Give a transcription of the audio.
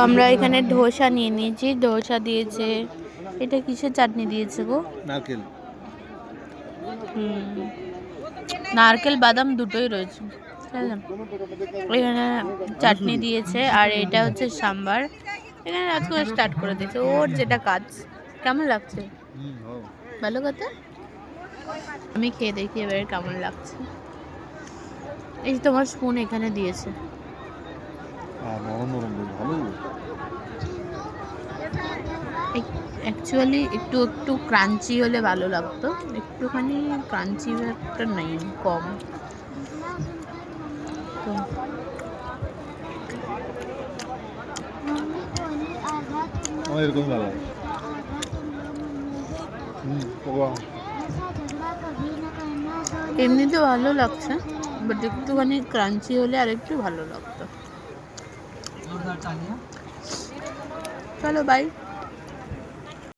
আমরা এখানে ধোসা নিয়ে নিয়েছি, ধোসা দিয়েছে। এটা কিসের চাটনি দিয়েছে গো? নারকেল। নারকেল বাদাম দুটোই রয়েছে। এখানে চাটনি দিয়েছে আর এটা হচ্ছে সাম্বার। এখানে আজকে স্টার্ট করে দিয়েছে ওর যেটা কাজ। কেমন লাগছে? ভালো কথা। আমি খেয়ে দেখি এবারে কেমন লাগছে। এই তোমার স্পুন এখানে দিয়েছে। অ্যাকচুয়ালি একটু একটু ক্রাঞ্চি হলে ভালো লাগতো, একটুখানি ক্রাঞ্চি একটা নেই, কম। তো এরকম ভালো এমনিতে ভালো লাগছে, বাট একটুখানি ক্রাঞ্চি হলে আর একটু ভালো লাগতো। চলো বাই।